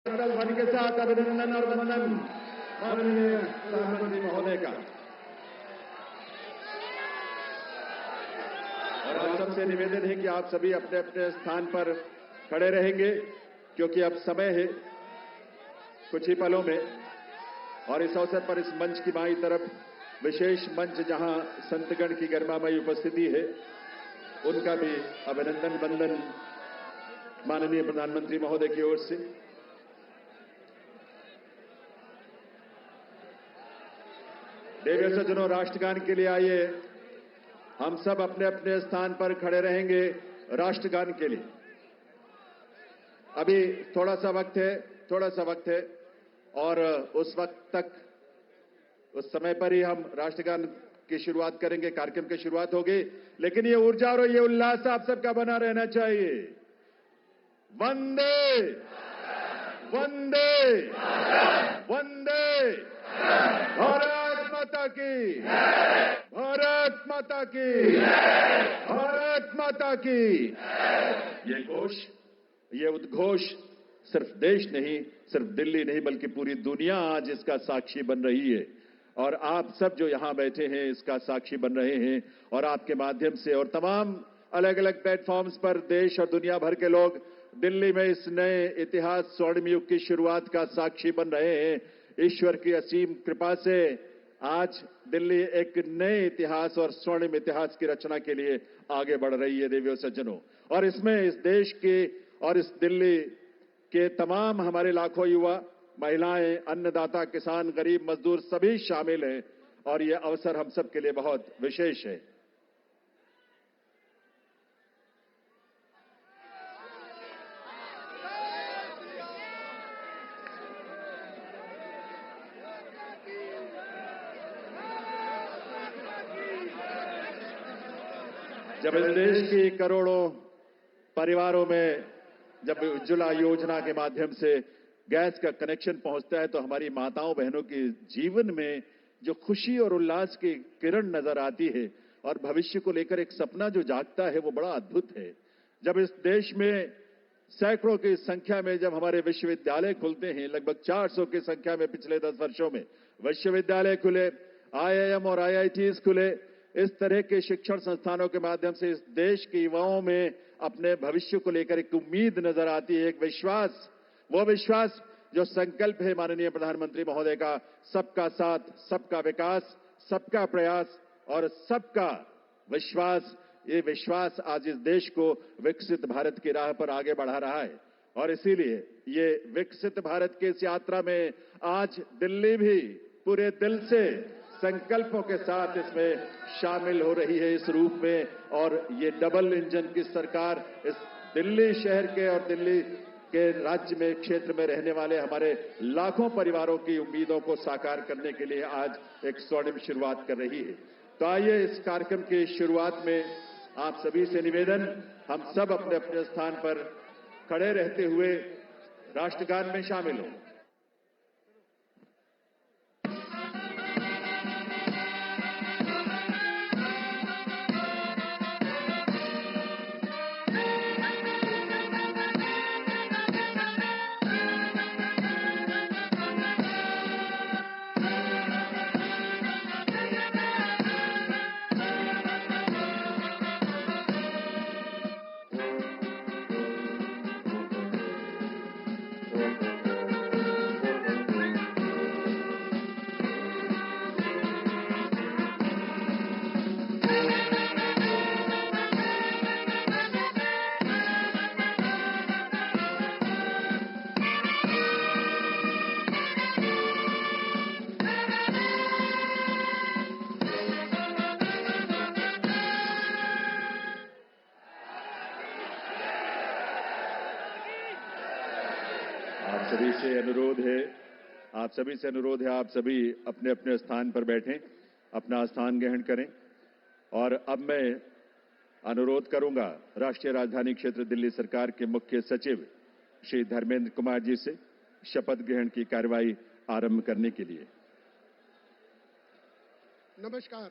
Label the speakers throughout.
Speaker 1: ध्वनि के साथ अभिनंदन और वंदन माननीय प्रधानमंत्री महोदय का। और आप सबसे निवेदन है कि आप सभी अपने अपने स्थान पर खड़े रहेंगे, क्योंकि अब समय है कुछ ही पलों में। और इस अवसर पर इस मंच की बाईं तरफ विशेष मंच जहां संतगण की गरिमामयी उपस्थिति है, उनका भी अभिनंदन वंदन माननीय प्रधानमंत्री महोदय की ओर से। देवी सज्जनों, राष्ट्रगान के लिए आइए, हम सब अपने अपने स्थान पर खड़े रहेंगे राष्ट्रगान के लिए। अभी थोड़ा सा वक्त है और उस वक्त तक, उस समय पर ही हम राष्ट्रगान की शुरुआत करेंगे, कार्यक्रम की शुरुआत होगी। लेकिन ये ऊर्जा और ये उल्लास आप सबका बना रहना चाहिए। वंदे वंदे वंदे भारत माता की, भारत माता की, भारत माता की। ये घोष, ये उद्घोष सिर्फ देश नहीं, सिर्फ दिल्ली नहीं, बल्कि पूरी दुनिया आज इसका साक्षी बन रही है। और आप सब जो यहां बैठे हैं इसका साक्षी बन रहे हैं। और आपके माध्यम से और तमाम अलग अलग प्लेटफॉर्म्स पर देश और दुनिया भर के लोग दिल्ली में इस नए इतिहास स्वर्णिम युग की शुरुआत का साक्षी बन रहे हैं। ईश्वर की असीम कृपा से आज दिल्ली एक नए इतिहास और स्वर्णिम इतिहास की रचना के लिए आगे बढ़ रही है देवियों सज्जनों। और इसमें इस देश के और इस दिल्ली के तमाम हमारे लाखों युवा, महिलाएं, अन्नदाता, किसान, गरीब, मजदूर सभी शामिल हैं। और ये अवसर हम सब के लिए बहुत विशेष है। जब इस देश की करोड़ों परिवारों में जब उज्ज्वला योजना के माध्यम से गैस का कनेक्शन पहुंचता है, तो हमारी माताओं बहनों के जीवन में जो खुशी और उल्लास की किरण नजर आती है और भविष्य को लेकर एक सपना जो जागता है, वो बड़ा अद्भुत है। जब इस देश में सैकड़ों की संख्या में जब हमारे विश्वविद्यालय खुलते हैं, लगभग 400 की संख्या में पिछले 10 वर्षों में विश्वविद्यालय खुले, IIM और IITs खुले, इस तरह के शिक्षण संस्थानों के माध्यम से इस देश के युवाओं में अपने भविष्य को लेकर एक उम्मीद नजर आती है, एक विश्वास। वो विश्वास जो संकल्प है माननीय प्रधानमंत्री महोदय का, सबका साथ, सबका विकास, सबका प्रयास और सबका विश्वास। ये विश्वास आज इस देश को विकसित भारत की राह पर आगे बढ़ा रहा है। और इसीलिए ये विकसित भारत की इस यात्रा में आज दिल्ली भी पूरे दिल से संकल्पों के साथ इसमें शामिल हो रही है इस रूप में। और ये डबल इंजन की सरकार इस दिल्ली शहर के और दिल्ली के राज्य में, क्षेत्र में रहने वाले हमारे लाखों परिवारों की उम्मीदों को साकार करने के लिए आज एक स्वर्णिम शुरुआत कर रही है। तो आइए इस कार्यक्रम की शुरुआत में आप सभी से निवेदन, हम सब अपने अपने स्थान पर खड़े रहते हुए राष्ट्रगान में शामिल हों। आप सभी से अनुरोध है, आप सभी अपने अपने स्थान पर बैठें, अपना स्थान ग्रहण करें। और अब मैं अनुरोध करूंगा राष्ट्रीय राजधानी क्षेत्र दिल्ली सरकार के मुख्य सचिव श्री धर्मेंद्र कुमार जी से शपथ ग्रहण की कार्रवाई आरंभ करने के लिए।
Speaker 2: नमस्कार।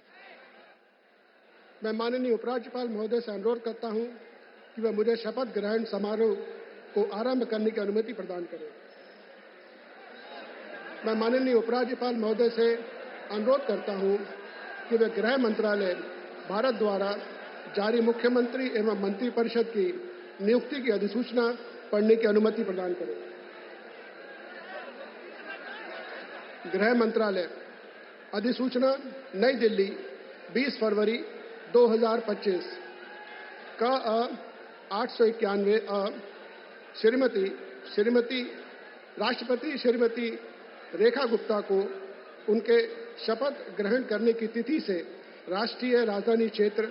Speaker 2: मैं माननीय उपराज्यपाल महोदय से अनुरोध करता हूं कि वह मुझे शपथ ग्रहण समारोह को आरंभ करने की अनुमति प्रदान करें। मैं माननीय उपराज्यपाल महोदय से अनुरोध करता हूं कि वे गृह मंत्रालय भारत द्वारा जारी मुख्यमंत्री एवं मंत्रिपरिषद की नियुक्ति की अधिसूचना पढ़ने की अनुमति प्रदान करें। गृह मंत्रालय अधिसूचना नई दिल्ली 20 फरवरी 2025 का 891 श्रीमती राष्ट्रपति श्रीमती रेखा गुप्ता को उनके शपथ ग्रहण करने की तिथि से राष्ट्रीय राजधानी क्षेत्र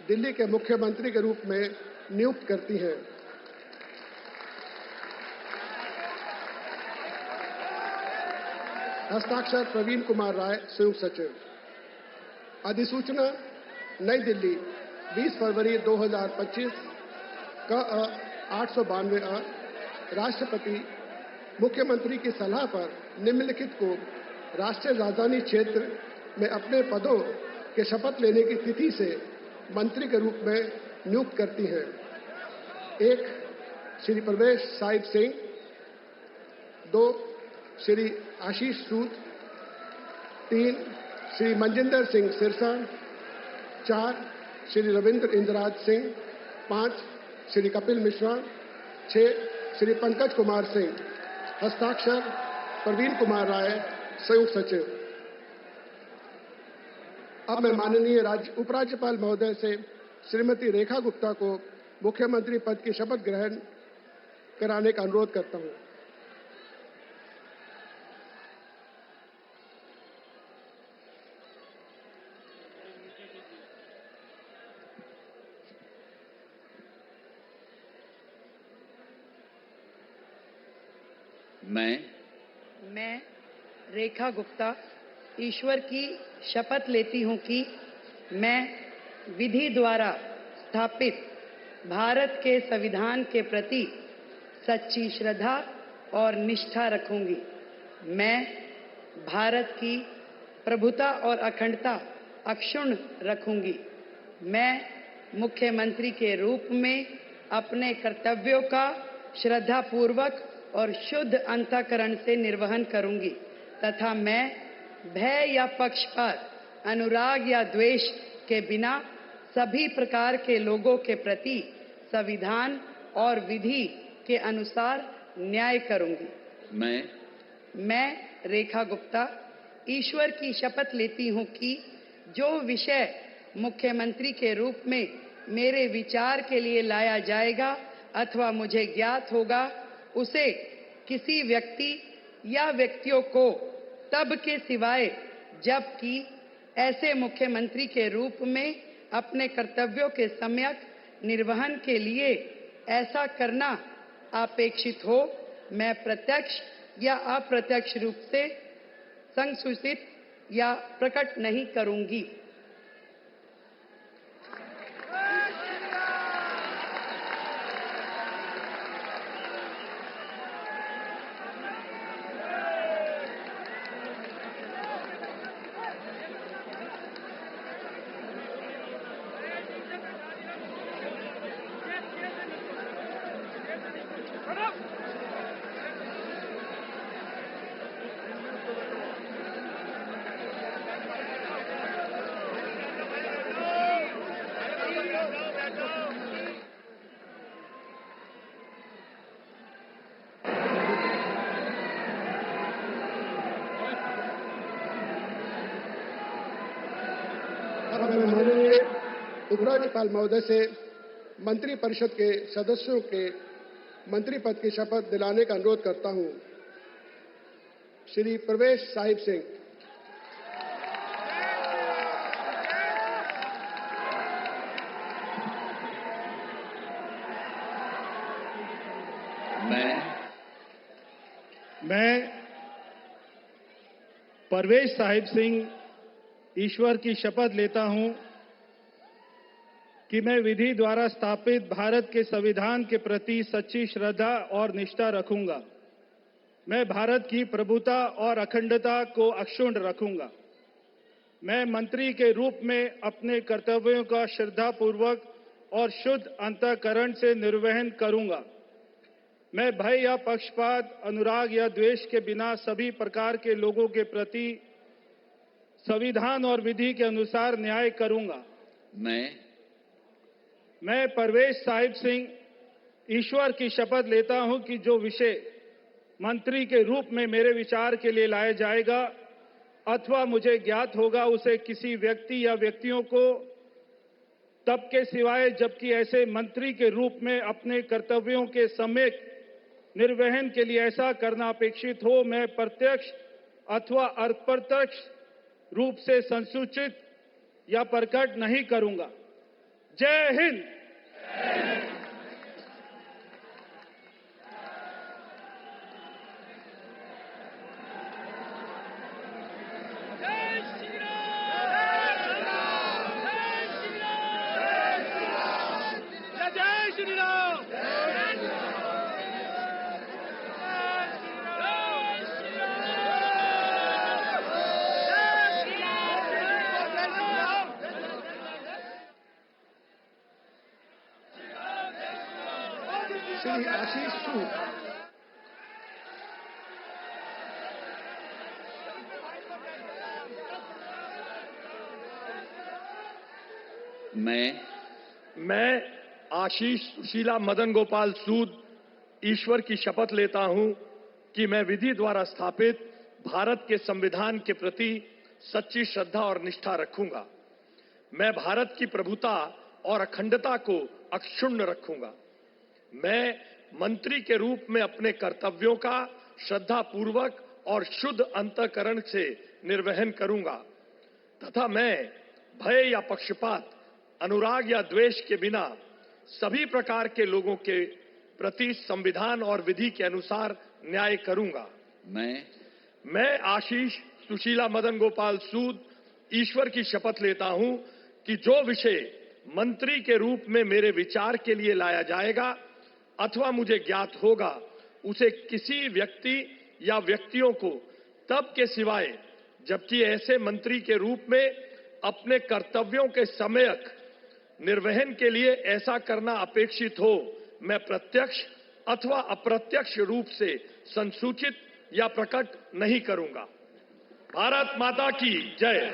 Speaker 2: दिल्ली के मुख्यमंत्री के रूप में नियुक्त करती है। हस्ताक्षर प्रवीण कुमार राय, संयुक्त सचिव। अधिसूचना नई दिल्ली 20 फरवरी 2025 का 892 राष्ट्रपति मुख्यमंत्री की सलाह पर निम्नलिखित को राष्ट्रीय राजधानी क्षेत्र में अपने पदों के शपथ लेने की तिथि से मंत्री के रूप में नियुक्त करती है। 1 श्री प्रवेश साहिब सिंह, 2 श्री आशीष सूद, 3 श्री मनजिंदर सिंह सिरसा, 4 श्री रविंद्र इंद्रराज सिंह, 5 श्री कपिल मिश्रा, 6 श्री पंकज कुमार सिंह। हस्ताक्षर प्रवीण कुमार राय, संयुक्त सचिव। अब मैं माननीय उपराज्यपाल महोदय से श्रीमती रेखा गुप्ता को मुख्यमंत्री पद की शपथ ग्रहण कराने का अनुरोध करता हूं।
Speaker 3: मैं रेखा गुप्ता ईश्वर की शपथ लेती हूं कि मैं विधि द्वारा स्थापित भारत के संविधान के प्रति सच्ची श्रद्धा और निष्ठा रखूंगी। मैं भारत की प्रभुता और अखंडता अक्षुण्ण रखूंगी। मैं मुख्यमंत्री के रूप में अपने कर्तव्यों का श्रद्धापूर्वक और शुद्ध अंतःकरण से निर्वहन करूंगी तथा मैं भय या पक्षपात, अनुराग या द्वेष के बिना सभी प्रकार के लोगों के प्रति संविधान और विधि के अनुसार न्याय करूंगी। मैं रेखा गुप्ता ईश्वर की शपथ लेती हूं कि जो विषय मुख्यमंत्री के रूप में मेरे विचार के लिए लाया जाएगा अथवा मुझे ज्ञात होगा, उसे किसी व्यक्ति या व्यक्तियों को तब के सिवाय जबकि ऐसे मुख्यमंत्री के रूप में अपने कर्तव्यों के सम्यक निर्वहन के लिए ऐसा करना अपेक्षित हो, मैं प्रत्यक्ष या अप्रत्यक्ष रूप से संसूचित या प्रकट नहीं करूंगी।
Speaker 2: माननीय उपराज्यपाल महोदय से मंत्रिपरिषद के सदस्यों के मंत्री पद की शपथ दिलाने का अनुरोध करता हूं। श्री प्रवेश साहिब सिंह।
Speaker 4: मैं परवेश साहिब सिंह ईश्वर की शपथ लेता हूं कि मैं विधि द्वारा स्थापित भारत के संविधान के प्रति सच्ची श्रद्धा और निष्ठा रखूंगा। मैं भारत की प्रभुता और अखंडता को अक्षुण्ण रखूंगा। मैं मंत्री के रूप में अपने कर्तव्यों का श्रद्धापूर्वक और शुद्ध अंतःकरण से निर्वहन करूंगा। मैं भय या पक्षपात, अनुराग या द्वेष के बिना सभी प्रकार के लोगों के प्रति संविधान और विधि के अनुसार न्याय करूंगा। मैं परवेश साहिब सिंह ईश्वर की शपथ लेता हूं कि जो विषय मंत्री के रूप में मेरे विचार के लिए लाया जाएगा अथवा मुझे ज्ञात होगा, उसे किसी व्यक्ति या व्यक्तियों को तब के सिवाय जबकि ऐसे मंत्री के रूप में अपने कर्तव्यों के सम्यक निर्वहन के लिए ऐसा करना अपेक्षित हो, मैं प्रत्यक्ष अथवा अप्रत्यक्ष रूप से संसूचित या प्रकट नहीं करूंगा। जय हिंद।
Speaker 2: श्री आशीष सूद।
Speaker 5: मैं आशीष सुशीला मदन गोपाल सूद ईश्वर की शपथ लेता हूं कि मैं विधि द्वारा स्थापित भारत के संविधान के प्रति सच्ची श्रद्धा और निष्ठा रखूंगा। मैं भारत की प्रभुता और अखंडता को अक्षुण्ण रखूंगा। मैं मंत्री के रूप में अपने कर्तव्यों का श्रद्धापूर्वक और शुद्ध अंतःकरण से निर्वहन करूंगा तथा मैं भय या पक्षपात, अनुराग या द्वेष के बिना सभी प्रकार के लोगों के प्रति संविधान और विधि के अनुसार न्याय करूंगा। मैं आशीष सुशीला मदन गोपाल सूद ईश्वर की शपथ लेता हूं कि जो विषय मंत्री के रूप में मेरे विचार के लिए लाया जाएगा अथवा मुझे ज्ञात होगा, उसे किसी व्यक्ति या व्यक्तियों को तब के सिवाय जबकि ऐसे मंत्री के रूप में अपने कर्तव्यों के सम्यक निर्वहन के लिए ऐसा करना अपेक्षित हो, मैं प्रत्यक्ष अथवा अप्रत्यक्ष रूप से संसूचित या प्रकट नहीं करूंगा। भारत माता की जय।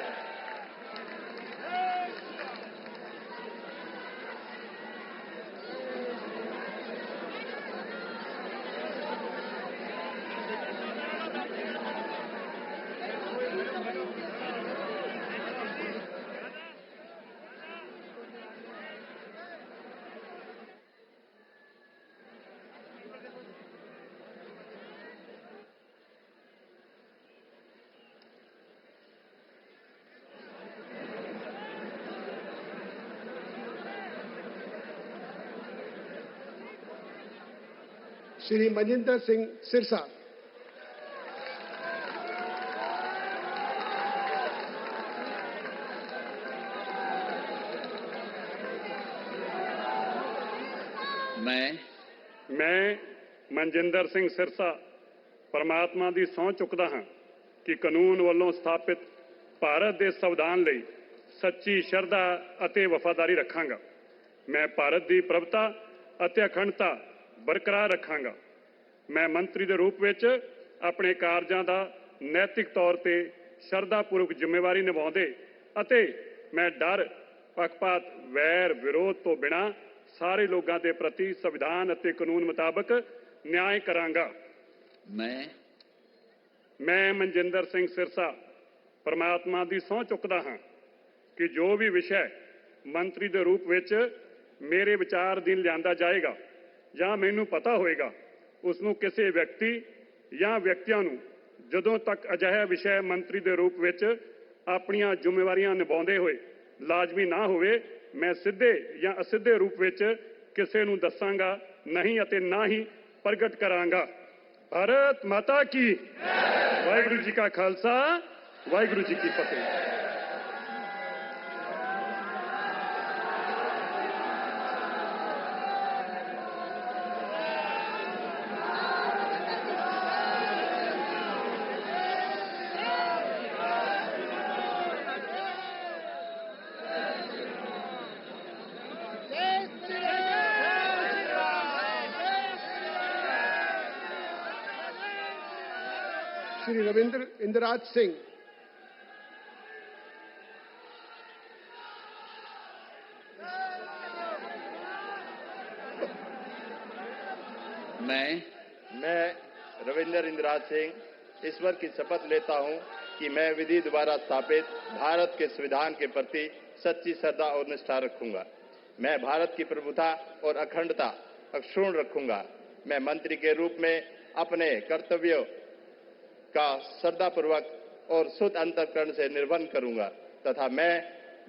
Speaker 2: श्री मजिंदर सिंह सिरसा।
Speaker 6: मैं मनजिंदर ਸਿੰਘ ਸਿਰਸਾ ਪਰਮਾਤਮਾ ਦੀ ਸਹੁੰ ਚੁੱਕਦਾ ਹਾਂ ਕਿ ਕਾਨੂੰਨ ਵੱਲੋਂ ਸਥਾਪਿਤ ਭਾਰਤ ਦੇ ਸੰਵਿਧਾਨ ਲਈ ਸੱਚੀ ਸ਼ਰਧਾ ਅਤੇ ਵਫਾਦਾਰੀ ਰੱਖਾਂਗਾ। ਮੈਂ ਭਾਰਤ ਦੀ ਪ੍ਰਭੁਤਾ ਅਤੇ ਅਖੰਡਤਾ ਬਰਕਰਾਰ ਰੱਖਾਂਗਾ। ਮੈਂ ਮੰਤਰੀ ਦੇ ਰੂਪ ਵਿੱਚ ਆਪਣੇ ਕਾਰਜਾਂ ਦਾ ਨੈਤਿਕ ਤੌਰ ਤੇ ਸ਼ਰਧਾਪੂਰਵਕ ਜ਼ਿੰਮੇਵਾਰੀ ਨਿਭਾਉਂਦੇ ਅਤੇ ਮੈਂ ਡਰ, ਪੱਖਪਾਤ, ਵੈਰ, ਵਿਰੋਧ ਤੋਂ ਬਿਨਾਂ ਸਾਰੇ ਲੋਕਾਂ ਦੇ ਪ੍ਰਤੀ ਸੰਵਿਧਾਨ ਅਤੇ ਕਾਨੂੰਨ ਮੁਤਾਬਕ ਨਿਆਂ ਕਰਾਂਗਾ। ਮੈਂ ਮਨਜਿੰਦਰ ਸਿੰਘ ਸਿਰਸਾ ਪਰਮਾਤਮਾ ਦੀ ਸਹੁੰ ਚੁੱਕਦਾ ਹਾਂ ਕਿ ਜੋ ਵੀ ਵਿਸ਼ਾ ਮੰਤਰੀ ਦੇ ਰੂਪ ਵਿੱਚ ਮੇਰੇ ਵਿਚਾਰ ਅਧੀਨ ਲਿਆਂਦਾ ਜਾਏਗਾ ਜਾਂ ਮੈਨੂੰ ਪਤਾ ਹੋਏਗਾ, ਉਸ ਨੂੰ ਕਿਸੇ ਵਿਅਕਤੀ ਜਾਂ ਵਿਅਕਤੀਆਂ ਨੂੰ ਜਦੋਂ ਤੱਕ ਅਜਿਹਾ ਵਿਸ਼ਾ ਮੰਤਰੀ ਦੇ ਰੂਪ ਵਿੱਚ ਆਪਣੀਆਂ ਜ਼ਿੰਮੇਵਾਰੀਆਂ ਨਿਭਾਉਂਦੇ ਹੋਏ ਲਾਜ਼ਮੀ ਨਾ ਹੋਵੇ, ਮੈਂ ਸਿੱਧੇ ਜਾਂ ਅਸਿੱਧੇ ਰੂਪ ਵਿੱਚ ਕਿਸੇ ਨੂੰ ਦੱਸਾਂਗਾ ਨਹੀਂ ਅਤੇ ਨਾ ਹੀ ਪ੍ਰਗਟ ਕਰਾਂਗਾ। ਭਾਰਤ ਮਾਤਾ ਕੀ ਵਾਹਿਗੁਰੂ ਜੀ ਕਾ ਖਾਲਸਾ, ਵਾਹਿਗੁਰੂ ਜੀ ਕੀ ਫਤਿਹ।
Speaker 2: श्री रविंद्र इंदिराज सिंह।
Speaker 7: मैं रविंद्र इंदिराज सिंह ईश्वर की शपथ लेता हूं कि मैं विधि द्वारा स्थापित भारत के संविधान के प्रति सच्ची श्रद्धा और निष्ठा रखूंगा। मैं भारत की प्रभुता और अखंडता अक्षुण्ण रखूंगा। मैं मंत्री के रूप में अपने कर्तव्यों का श्रद्धापूर्वक और शुद्ध अंतःकरण से निर्वहन करूंगा तथा मैं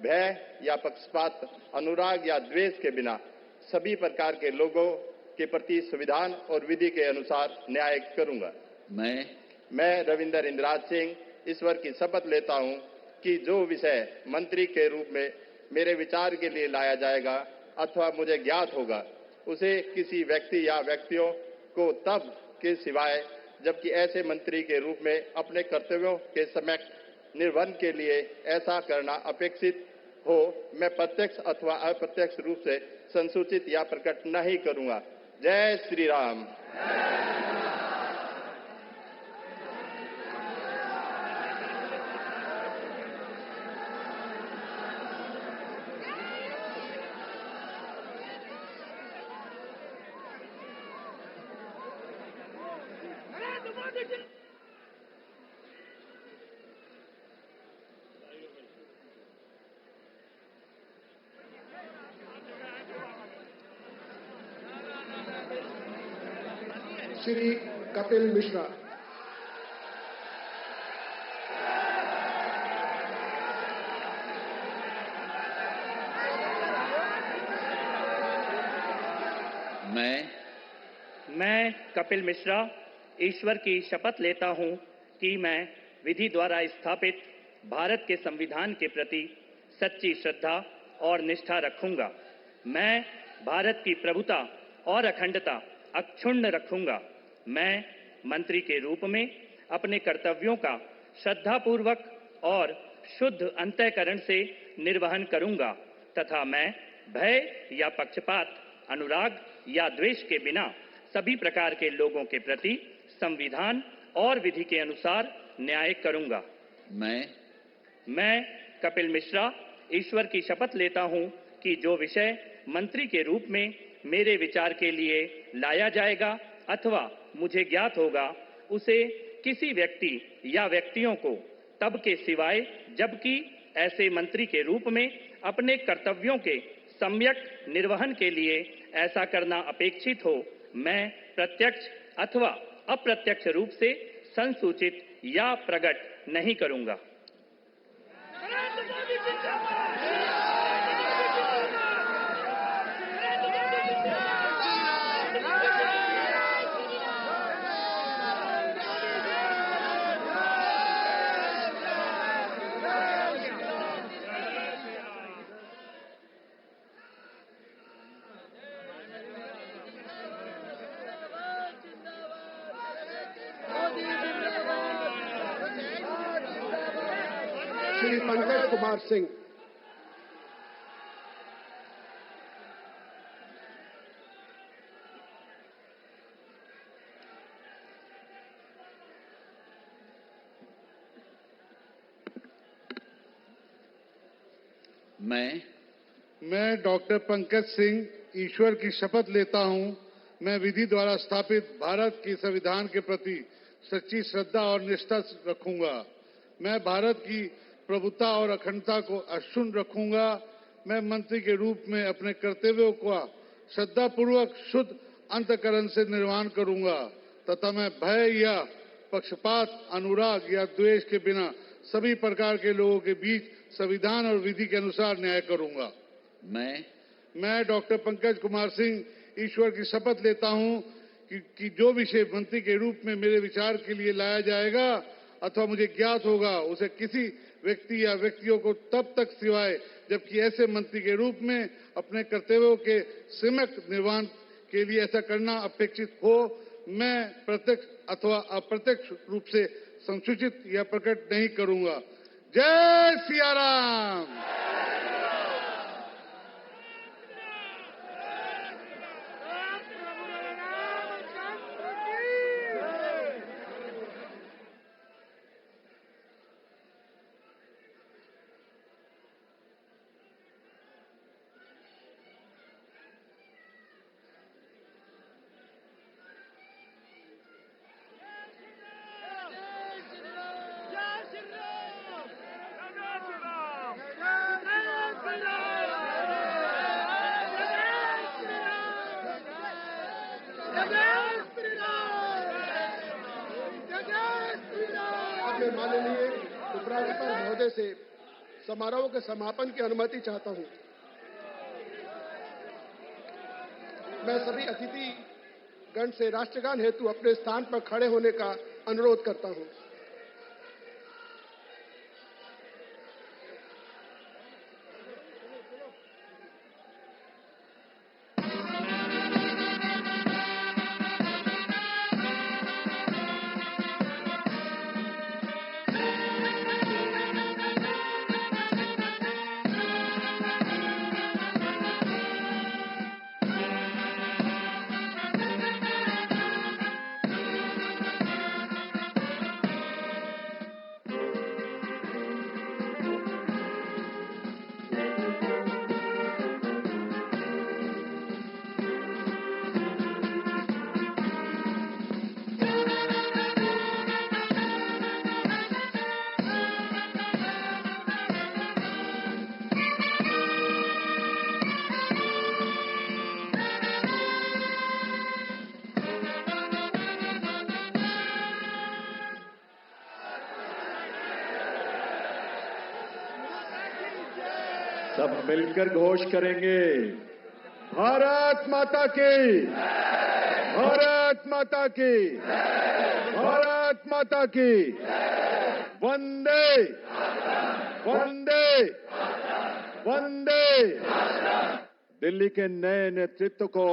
Speaker 7: भय या पक्षपात, अनुराग या द्वेष के बिना सभी प्रकार के लोगों के प्रति संविधान और विधि के अनुसार न्याय करूंगा। मैं रविंद्र इंदिराज सिंह ईश्वर की शपथ लेता हूं कि जो विषय मंत्री के रूप में मेरे विचार के लिए लाया जाएगा अथवा मुझे ज्ञात होगा, उसे किसी व्यक्ति या व्यक्तियों को तब के सिवाय जबकि ऐसे मंत्री के रूप में अपने कर्तव्यों के सम्यक निर्वहन के लिए ऐसा करना अपेक्षित हो, मैं प्रत्यक्ष अथवा अप्रत्यक्ष रूप से संसूचित या प्रकट नहीं करूंगा। जय श्री राम।
Speaker 2: श्री कपिल मिश्रा।
Speaker 8: मैं कपिल मिश्रा ईश्वर की शपथ लेता हूं कि मैं विधि द्वारा स्थापित भारत के संविधान के प्रति सच्ची श्रद्धा और निष्ठा रखूंगा। मैं भारत की प्रभुता और अखंडता अक्षुण्ण रखूंगा। मैं मंत्री के रूप में अपने कर्तव्यों का श्रद्धापूर्वक और शुद्ध अंतःकरण से निर्वहन करूंगा तथा मैं भय या पक्षपात, अनुराग या द्वेष के बिना सभी प्रकार के लोगों के प्रति संविधान और विधि के अनुसार न्याय करूंगा। मैं कपिल मिश्रा ईश्वर की शपथ लेता हूं कि जो विषय मंत्री के रूप में मेरे विचार के लिए लाया जाएगा अथवा मुझे ज्ञात होगा, उसे किसी व्यक्ति या व्यक्तियों को तब के सिवाय जबकि ऐसे मंत्री के रूप में अपने कर्तव्यों के सम्यक निर्वहन के लिए ऐसा करना अपेक्षित हो, मैं प्रत्यक्ष अथवा अप्रत्यक्ष रूप से संसूचित या प्रकट नहीं करूंगा।
Speaker 2: श्री पंकज कुमार सिंह।
Speaker 9: मैं डॉक्टर पंकज सिंह ईश्वर की शपथ लेता हूं, मैं विधि द्वारा स्थापित भारत के संविधान के प्रति सच्ची श्रद्धा और निष्ठा रखूंगा। मैं भारत की प्रभुता और अखंडता को अक्षुण्ण रखूंगा। मैं मंत्री के रूप में अपने कर्तव्यों का श्रद्धापूर्वक शुद्ध अंतःकरण से निर्वहन करूंगा तथा मैं भय या पक्षपात, अनुराग या द्वेष के बिना सभी प्रकार के लोगों के बीच संविधान और विधि के अनुसार न्याय करूंगा। मैं डॉक्टर पंकज कुमार सिंह ईश्वर की शपथ लेता हूं कि जो विषय मंत्री के रूप में मेरे विचार के लिए लाया जाएगा अथवा मुझे ज्ञात होगा, उसे किसी व्यक्ति या व्यक्तियों को तब तक सिवाय जबकि ऐसे मंत्री के रूप में अपने कर्तव्यों के सम्यक निर्वहन के लिए ऐसा करना अपेक्षित हो, मैं प्रत्यक्ष अथवा अप्रत्यक्ष रूप से संसूचित या प्रकट नहीं करूंगा। जय सिया राम।
Speaker 2: मैं माननीय उपराज्यपाल महोदय से समारोह के समापन की अनुमति चाहता हूं। मैं सभी अतिथि गण से राष्ट्रगान हेतु अपने स्थान पर खड़े होने का अनुरोध करता हूं।
Speaker 1: सब मिलकर घोष करेंगे, भारत माता की, भारत माता की, भारत माता की, वंदे वंदे वंदे। दिल्ली के नए नेतृत्व को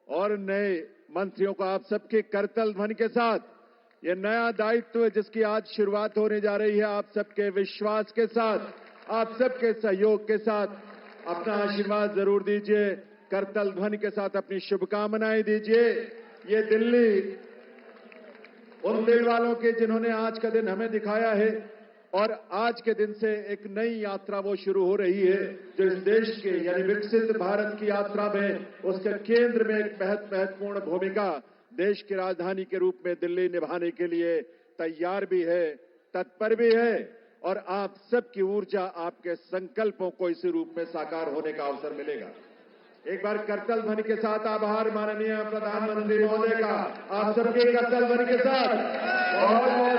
Speaker 1: और नए मंत्रियों को आप सबके करतल ध्वनि के साथ ये नया दायित्व जिसकी आज शुरुआत होने जा रही है, आप सबके विश्वास के साथ, आप सबके सहयोग के साथ अपना आशीर्वाद जरूर दीजिए। करतल ध्वनि के साथ अपनी शुभकामनाएं दीजिए। ये दिल्ली उन दिल वालों के जिन्होंने आज का दिन हमें दिखाया है और आज के दिन से एक नई यात्रा वो शुरू हो रही है जो इस देश के यानी विकसित भारत की यात्रा में उसके केंद्र में एक महत्वपूर्ण भूमिका देश की राजधानी के रूप में दिल्ली निभाने के लिए तैयार भी है, तत्पर भी है और आप सबकी ऊर्जा, आपके संकल्पों को इसी रूप में साकार होने का अवसर मिलेगा। एक बार करतल ध्वनि के साथ आभार माननीय प्रधानमंत्री महोदय का, आप सबके करतल ध्वनि के साथ बहुत बहुत